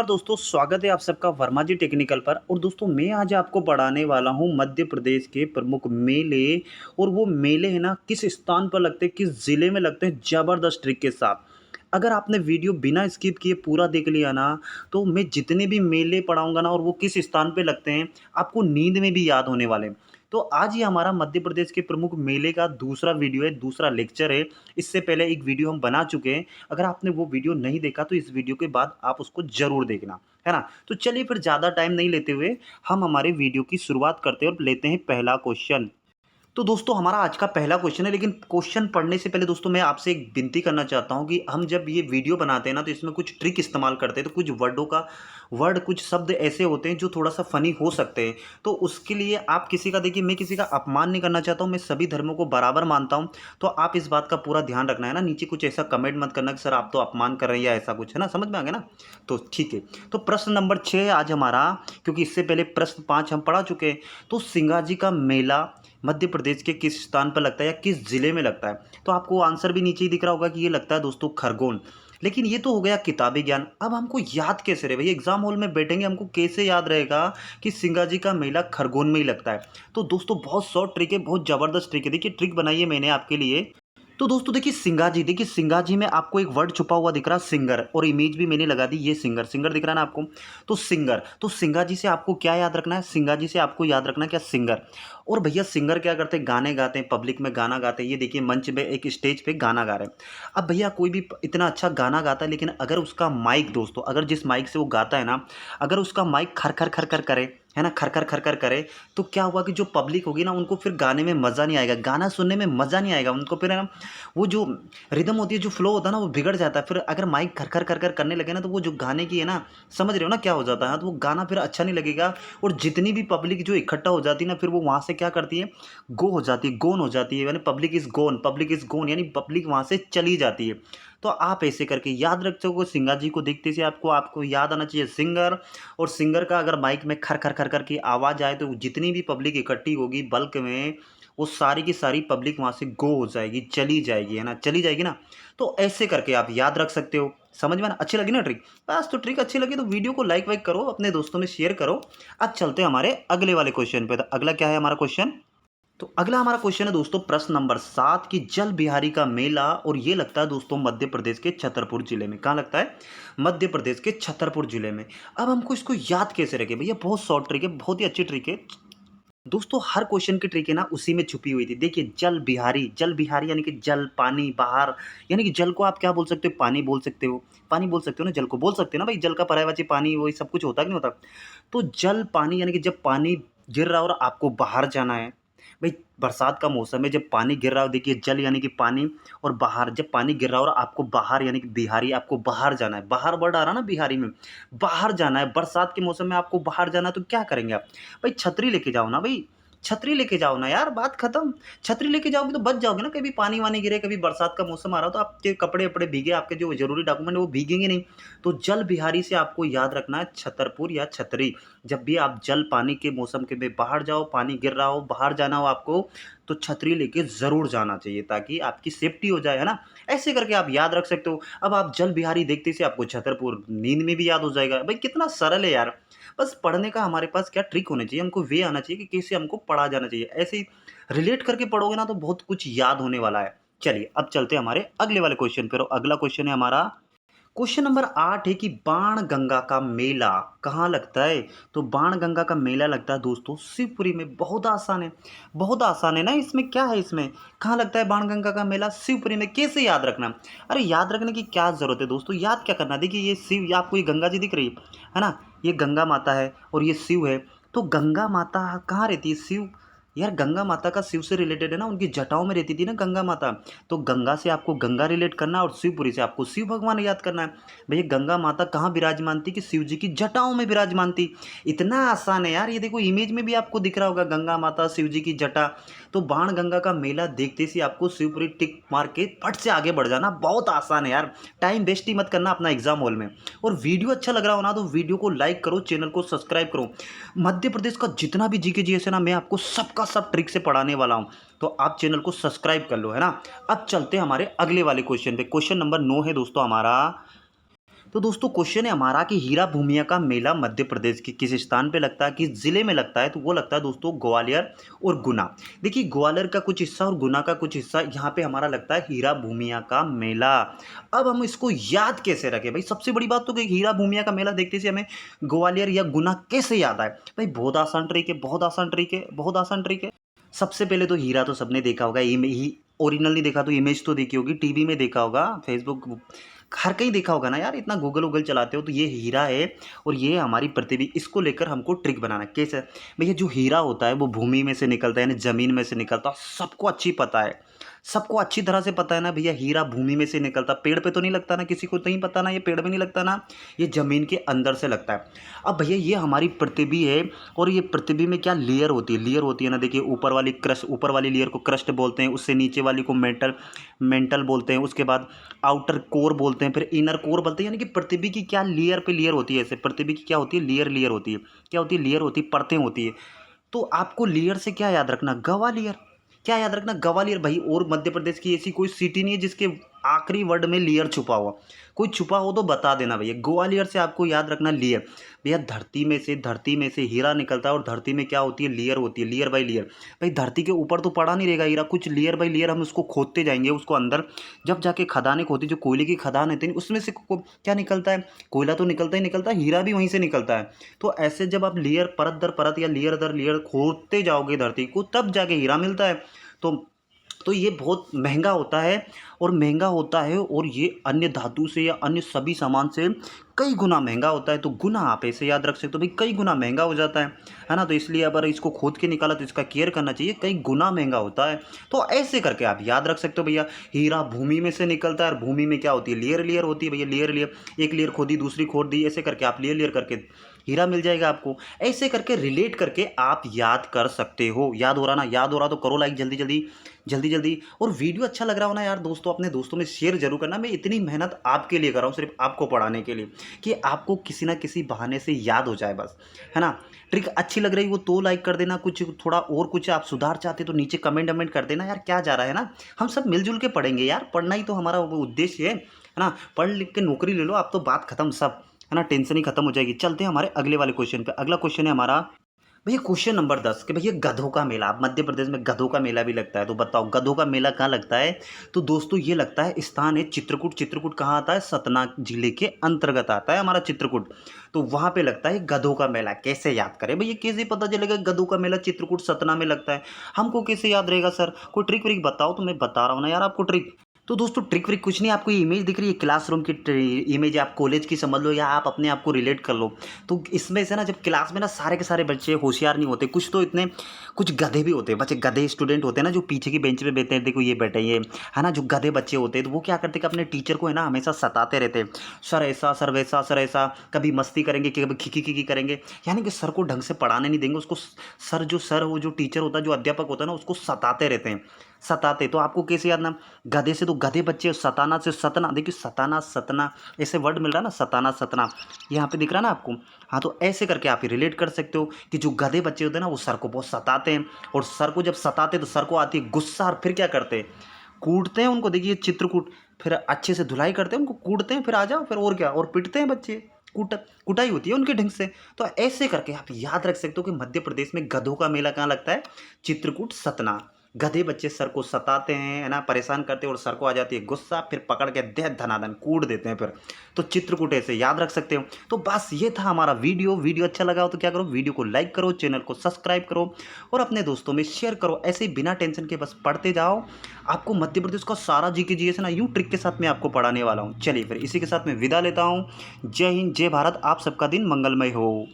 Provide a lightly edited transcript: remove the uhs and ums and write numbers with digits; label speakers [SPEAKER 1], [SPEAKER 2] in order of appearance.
[SPEAKER 1] दोस्तों, स्वागत है आप सबका वर्मा जी टेक्निकल पर। और दोस्तों, मैं आज आपको पढ़ाने वाला हूँ मध्य प्रदेश के प्रमुख मेले। और वो मेले है ना, किस स्थान पर लगते हैं, किस ज़िले में लगते हैं, ज़बरदस्त ट्रिक के साथ। अगर आपने वीडियो बिना स्किप किए पूरा देख लिया ना, तो मैं जितने भी मेले पढ़ाऊँगा ना और वो किस स्थान पे लगते हैं, आपको नींद में भी याद होने वाले हैं। तो आज ये हमारा मध्य प्रदेश के प्रमुख मेले का दूसरा वीडियो है, दूसरा लेक्चर है। इससे पहले एक वीडियो हम बना चुके हैं। अगर आपने वो वीडियो नहीं देखा तो इस वीडियो के बाद आप उसको ज़रूर देखना, है ना? तो चलिए फिर ज़्यादा टाइम नहीं लेते हुए हम हमारे वीडियो की शुरुआत करते हैं और लेते हैं पहला क्वेश्चन। तो दोस्तों, हमारा आज का पहला क्वेश्चन है, लेकिन क्वेश्चन पढ़ने से पहले दोस्तों मैं आपसे एक विनती करना चाहता हूं कि हम जब ये वीडियो बनाते हैं ना, तो इसमें कुछ ट्रिक इस्तेमाल करते हैं। तो कुछ कुछ शब्द ऐसे होते हैं जो थोड़ा सा फनी हो सकते हैं। तो उसके लिए आप किसी का, देखिए, मैं किसी का अपमान नहीं करना चाहता हूँ, मैं सभी धर्मों को बराबर मानता हूँ। तो आप इस बात का पूरा ध्यान रखना, है ना? नीचे कुछ ऐसा कमेंट मत करना कि सर आप तो अपमान कर रहे हैं या ऐसा कुछ, है ना? समझ में आ गया ना? तो ठीक है। तो प्रश्न नंबर 6 आज हमारा, क्योंकि इससे पहले प्रश्न 5 हम पढ़ा चुके हैं। तो सिंगाजी का मेला मध्य प्रदेश के किस स्थान पर लगता है या किस जिले में लगता है? तो आपको आंसर भी नीचे ही दिख रहा होगा कि ये लगता है दोस्तों खरगोन। लेकिन ये तो हो गया किताबी ज्ञान। अब हमको याद कैसे रहे भाई? एग्जाम हॉल में बैठेंगे, हमको कैसे याद रहेगा कि सिंगाजी का मेला खरगोन में ही लगता है? तो दोस्तों, बहुत शॉर्ट ट्रिक है, बहुत जबरदस्त ट्रिक है। देखिए, ट्रिक बनाई है मैंने आपके लिए। तो दोस्तों देखिए, सिंगाजी, देखिए सिंगाजी में आपको एक वर्ड छुपा हुआ दिख रहा है, सिंगर, और इमेज भी मैंने लगा दी, ये सिंगर, सिंगर दिख रहा है ना आपको? तो सिंगर, तो सिंगाजी से आपको क्या याद रखना है? सिंगाजी से आपको याद रखना है क्या? सिंगर। और भैया सिंगर क्या करते हैं? गाने गाते हैं, पब्लिक में गाना गाते हैं। ये देखिए मंच पे, एक स्टेज पे गाना गा रहे हैं। अब भैया कोई भी इतना अच्छा गाना गाता है, लेकिन अगर उसका माइक, दोस्तों, अगर जिस माइक से वो गाता है ना, अगर उसका माइक खर खर खर खर करे, है ना, खर खर खर खर करे, तो क्या हुआ कि जो पब्लिक होगी ना, उनको फिर गाने में मज़ा नहीं आएगा, गाना सुनने में मज़ा नहीं आएगा उनको। फिर है ना, वो जो रिदम होती है, जो फ्लो होता है ना, वो बिगड़ जाता है। फिर अगर माइक खर खर खर खर करने लगे ना, तो वो जो गाने की है ना, समझ रहे हो ना क्या हो जाता है? तो वो गाना फिर अच्छा नहीं लगेगा। और जितनी भी पब्लिक जो इकट्ठा हो जाती है ना, फिर वो वहाँ से क्या करती है? गो हो जाती है, गोन हो जाती है, यानी public is gonna, public is gonna, यानी पब्लिक वहाँ से चली जाती है। तो आप ऐसे करके याद रख सको, सिंगा जी को देखते से आपको आपको याद आना चाहिए सिंगर। और सिंगर का अगर माइक में खर खर खर खर की आवाज़ आए, तो जितनी भी पब्लिक इकट्ठी होगी बल्क में, वो सारी की सारी पब्लिक वहाँ से गो हो जाएगी, चली जाएगी, है ना? चली जाएगी ना? तो ऐसे करके आप याद रख सकते हो। समझ में ना? अच्छी लगी ना ट्रिक? बस, तो ट्रिक अच्छी लगी तो वीडियो को लाइक वाइक करो, अपने दोस्तों में शेयर करो। अब चलते हैं हमारे अगले वाले क्वेश्चन पे। तो अगला क्या है हमारा क्वेश्चन? तो अगला हमारा क्वेश्चन है दोस्तों, प्रश्न नंबर 7 की जल बिहारी का मेला, और ये लगता है दोस्तों मध्य प्रदेश के छतरपुर जिले में। कहाँ लगता है? मध्य प्रदेश के छतरपुर जिले में। अब हमको इसको याद कैसे रखें भैया? बहुत शॉर्ट ट्रिक है, बहुत ही अच्छी ट्रिक है दोस्तों। हर क्वेश्चन की ट्रिक है ना, उसी में छुपी हुई थी। देखिए, जल बिहारी, जल बिहारी यानी कि जल, पानी, बाहर, यानी कि जल को आप क्या बोल सकते हो? पानी बोल सकते हो। पानी बोल सकते हो ना, जल को बोल सकते हो ना भाई? जल का पर्यायवाची पानी, वही सब कुछ होता है कि नहीं होता? तो जल, पानी, यानी कि जब पानी गिर रहा हो और आपको बाहर जाना है, भाई बरसात का मौसम है, जब पानी गिर रहा हो, देखिए जल यानी कि पानी, और बाहर जब पानी गिर रहा हो और आपको बाहर यानी कि बिहारी, आपको बाहर जाना है। बाहर वर्ड आ रहा ना बिहारी में, बाहर जाना है, बरसात के मौसम में आपको बाहर जाना है, तो क्या करेंगे आप? भाई छतरी लेके जाओ ना भाई, छतरी लेके जाओ ना यार, बात खत्म। छतरी लेके जाओगे तो बच जाओगे ना, कभी पानी वानी गिरे, कभी बरसात का मौसम आ रहा हो तो आपके कपड़े वपड़े भीगे, आपके जो जरूरी डॉक्यूमेंट है वो भीगेंगे नहीं। तो जल बिहारी से आपको याद रखना है छतरपुर या छतरी। जब भी आप जल पानी के मौसम के में बाहर जाओ, पानी गिर रहा हो, बाहर जाना हो आपको, तो छतरी लेके ज़रूर जाना चाहिए, ताकि आपकी सेफ्टी हो जाए, है ना? ऐसे करके आप याद रख सकते हो। अब आप जल बिहारी देखते से आपको छतरपुर नींद में भी याद हो जाएगा। भाई कितना सरल है यार। बस पढ़ने का हमारे पास क्या ट्रिक होनी चाहिए, हमको वे आना चाहिए कि कैसे हमको पढ़ा जाना चाहिए। ऐसे ही रिलेट करके पढ़ोगे ना, तो बहुत कुछ याद होने वाला है। चलिए अब चलते हैं हमारे अगले वाले क्वेश्चन पर। अगला क्वेश्चन है हमारा, क्वेश्चन नंबर 8 है कि बाणगंगा का मेला कहाँ लगता है? तो बाणगंगा का मेला लगता है दोस्तों शिवपुरी में। बहुत आसान है, बहुत आसान है ना? इसमें क्या है? इसमें कहाँ लगता है बाणगंगा का मेला? शिवपुरी में। कैसे याद रखना? अरे याद रखने की क्या ज़रूरत है दोस्तों, याद क्या करना? देखिए ये शिव, ये आपको ये गंगा जी दिख रही है ना? ये गंगा माता है और ये शिव है। तो गंगा माता कहाँ रहती है? शिव, यार गंगा माता का शिव से रिलेटेड है ना, उनकी जटाओं में रहती थी ना गंगा माता। तो गंगा से आपको गंगा रिलेट करना, और शिवपुरी से आपको शिव भगवान याद करना है। भैया गंगा माता कहाँ विराजमान थी? कि शिव जी की जटाओं में विराजमान थी। इतना आसान है यार, ये देखो इमेज में भी आपको दिख रहा होगा गंगा माता, शिव जी की जटा। तो बाण गंगा का मेला देखते से आपको शिवपुरी टिक मार के फट से आगे बढ़ जाना। बहुत आसान है यार, टाइम वेस्ट ही मत करना अपना एग्जाम हॉल में। और वीडियो अच्छा लग रहा हो ना, तो वीडियो को लाइक करो, चैनल को सब्सक्राइब करो। मध्य प्रदेश का जितना भी जीके जीएस है ना, मैं आपको सबका सब ट्रिक से पढ़ाने वाला हूँ। तो आप चैनल को सब्सक्राइब कर लो, है ना? अब चलते हैं हमारे अगले वाले क्वेश्चन पे। क्वेश्चन नंबर 9 है दोस्तों हमारा, तो दोस्तों क्वेश्चन है हमारा कि हीरा भूमिया का मेला मध्य प्रदेश के किस स्थान पे लगता है, किस जिले में लगता है, तो वो लगता है दोस्तों ग्वालियर और गुना। देखिए ग्वालियर का कुछ हिस्सा और गुना का कुछ हिस्सा यहाँ पे हमारा लगता है हीरा भूमिया का मेला। अब हम इसको याद कैसे रखें भाई, सबसे बड़ी बात तो कि हीरा भूमिया का मेला देखते से हमें ग्वालियर या गुना कैसे याद आए भाई, बहुत आसान ट्रिक है, बहुत आसान ट्रिक है, बहुत आसान ट्रिक है। सबसे पहले तो हीरा तो सबने देखा होगा, ओरिजिनल नहीं देखा तो इमेज तो देखी होगी, टीवी में देखा होगा, फेसबुक हर कहीं देखा होगा ना यार, इतना गूगल वूगल चलाते हो तो ये हीरा है और ये हमारी पृथ्वी, इसको लेकर हमको ट्रिक बनाना है। कैसे भैया, जो हीरा होता है वो भूमि में से निकलता है, यानी जमीन में से निकलता है, सबको अच्छी पता है, सबको अच्छी तरह से पता है ना भैया, हीरा भूमि में से निकलता, पेड़ पे तो नहीं लगता ना, किसी को नहीं पता ना, ये पेड़ में नहीं लगता ना, ये जमीन के अंदर से लगता है। अब भैया ये हमारी पृथ्वी है और ये पृथ्वी में क्या लेयर होती है, लेयर होती है ना, देखिए ऊपर वाली क्रस्ट, ऊपर वाली लेयर को क्रस्ट बोलते हैं, उससे नीचे वाली को मेंटल मेंटल बोलते हैं, उसके बाद आउटर कोर बोलते हैं, फिर इनर कोर बोलते हैं। यानी कि पृथ्वी की क्या लेयर पे लेयर होती है, ऐसे पृथ्वी की क्या होती है, लेयर लेयर होती है, क्या होती है, लेयर होती है, परतें होती है। तो आपको लेयर से क्या याद रखना, ग्वालियर, क्या याद रखना, ग्वालियर भाई। और मध्य प्रदेश की ऐसी कोई सिटी नहीं है जिसके आखिरी वर्ड में लेयर छुपा हुआ, कोई छुपा हो तो बता देना भैया। ग्वालियर से आपको याद रखना लेयर। भैया धरती में से हीरा निकलता है और धरती में क्या होती है, लेयर होती है, लेयर बाय लेयर। भाई धरती के ऊपर तो पड़ा नहीं रहेगा हीरा, कुछ लेयर बाय लेयर हम उसको खोदते जाएंगे, उसको अंदर जब जाके खदानें खोदी, जो कोयले की खदान होती है उसमें से क्या निकलता है, कोयला तो निकलता ही निकलता है, हीरा भी वहीं से निकलता है। तो ऐसे जब आप लेयर परत दर परत या लेयर दर लेयर खोदते जाओगे धरती को, तब जाके हीरा मिलता है। तो ये बहुत महंगा होता है, और ये अन्य धातु से या अन्य सभी सामान से कई गुना महंगा होता है। तो गुना आप ऐसे याद रख सकते हो भाई, कई गुना महंगा हो जाता है ना। तो इसलिए अगर इसको खोद के निकाला तो इसका केयर करना चाहिए, कई गुना महंगा होता है। तो ऐसे करके आप याद रख सकते हो भैया, हीरा भूमि में से निकलता है और भूमि में क्या होती है, लेयर लेयर होती है भैया, लेयर लेयर, एक लेयर खोदी दूसरी खोद दी, ऐसे करके आप लेयर लेयर करके हीरा मिल जाएगा आपको। ऐसे करके रिलेट करके आप याद कर सकते हो। याद हो रहा ना, याद हो रहा तो करो लाइक जल्दी जल्दी जल्दी जल्दी। और वीडियो अच्छा लग रहा हो ना यार दोस्तों, अपने दोस्तों में शेयर जरूर करना। मैं इतनी मेहनत आपके लिए कर रहा हूँ, सिर्फ आपको पढ़ाने के लिए, कि आपको किसी ना किसी बहाने से याद हो जाए बस, है ना। ट्रिक अच्छी लग रही वो तो लाइक कर देना, कुछ थोड़ा और कुछ आप सुधार चाहते तो नीचे कमेंट वमेंट कर देना यार, क्या जा रहा है ना। हम सब मिलजुल के पढ़ेंगे यार, पढ़ना ही तो हमारा वो उद्देश्य है ना। पढ़ लिख के नौकरी ले लो आप तो बात खत्म सब, है ना, टेंशन ही खत्म हो जाएगी। चलते हैं हमारे अगले वाले क्वेश्चन पे। अगला क्वेश्चन है हमारा भैया क्वेश्चन नंबर 10 कि भैया गधों का मेला, अब मध्य प्रदेश में गधों का मेला भी लगता है, तो बताओ गधों का मेला कहाँ लगता है। तो दोस्तों ये लगता है, स्थान है चित्रकूट। चित्रकूट कहाँ आता है, सतना जिले के अंतर्गत आता है हमारा चित्रकूट। तो वहां पे लगता है गधों का मेला। कैसे याद करें भैया, कैसे पता चलेगा गधों का मेला चित्रकूट सतना में लगता है, हमको कैसे याद रहेगा सर, कोई ट्रिक व्रिक बताओ। तो मैं बता रहा हूँ ना यार आपको ट्रिक। तो दोस्तों ट्रिक व्रिक कुछ नहीं, आपको ये इमेज दिख रही है क्लासरूम की इमेज, आप कॉलेज की समझ लो या आप अपने आप को रिलेट कर लो। तो इसमें से ना, जब क्लास में ना सारे के सारे बच्चे होशियार नहीं होते, कुछ तो इतने, कुछ गधे भी होते हैं बच्चे, गधे स्टूडेंट होते हैं ना, जो पीछे की बेंच पे बैठते हैं, देखो ये बैठे ये, है ना, जो गधे बच्चे होते हैं, तो वो क्या करते हैं कि अपने टीचर को है ना हमेशा सताते रहते हैं, सर ऐसा सर वैसा सर ऐसा, कभी मस्ती करेंगे कभी खिकी खिकी करेंगे, यानी कि सर को ढंग से पढ़ाने नहीं देंगे उसको। सर वो जो टीचर होता है, जो अध्यापक होता है ना, उसको सताते रहते हैं, सताते। तो आपको कैसे याद ना, गधे से तो गधे बच्चे, सताना से सतना, देखिए सताना सतना ऐसे वर्ड मिल रहा है ना, सताना सतना, यहाँ पे दिख रहा है ना आपको। हाँ तो ऐसे करके आप रिलेट कर सकते हो कि जो गधे बच्चे होते हैं ना, वो सर को बहुत सताते हैं, और सर को जब सताते तो सर को आती है गुस्सा, और फिर क्या करते हैं, कूटते हैं उनको, देखिए चित्रकूट, फिर अच्छे से धुलाई करते हैं उनको, कूटते हैं, फिर आ जाओ, फिर और क्या, और पिटते हैं बच्चे, कुटाई होती है उनके ढंग से। तो ऐसे करके आप याद रख सकते हो कि मध्य प्रदेश में गधों का मेला कहाँ लगता है, चित्रकूट सतना। गधे बच्चे सर को सताते हैं, है ना, परेशान करते हैं, और सर को आ जाती है गुस्सा, फिर पकड़ के दे धनाधन कूट देते हैं फिर। तो चित्रकूट ऐसे याद रख सकते हो। तो बस ये था हमारा वीडियो अच्छा लगा हो तो क्या करो, वीडियो को लाइक करो, चैनल को सब्सक्राइब करो, और अपने दोस्तों में शेयर करो। ऐसे ही बिना टेंशन के बस पढ़ते जाओ। आपको मध्य प्रदेश का सारा जीके जीएस ना यूँ ट्रिक के साथ मैं आपको पढ़ाने वाला हूँ। चलिए फिर इसी के साथ मैं विदा लेता हूँ। जय हिंद, जय भारत, आप सबका दिन मंगलमय हो।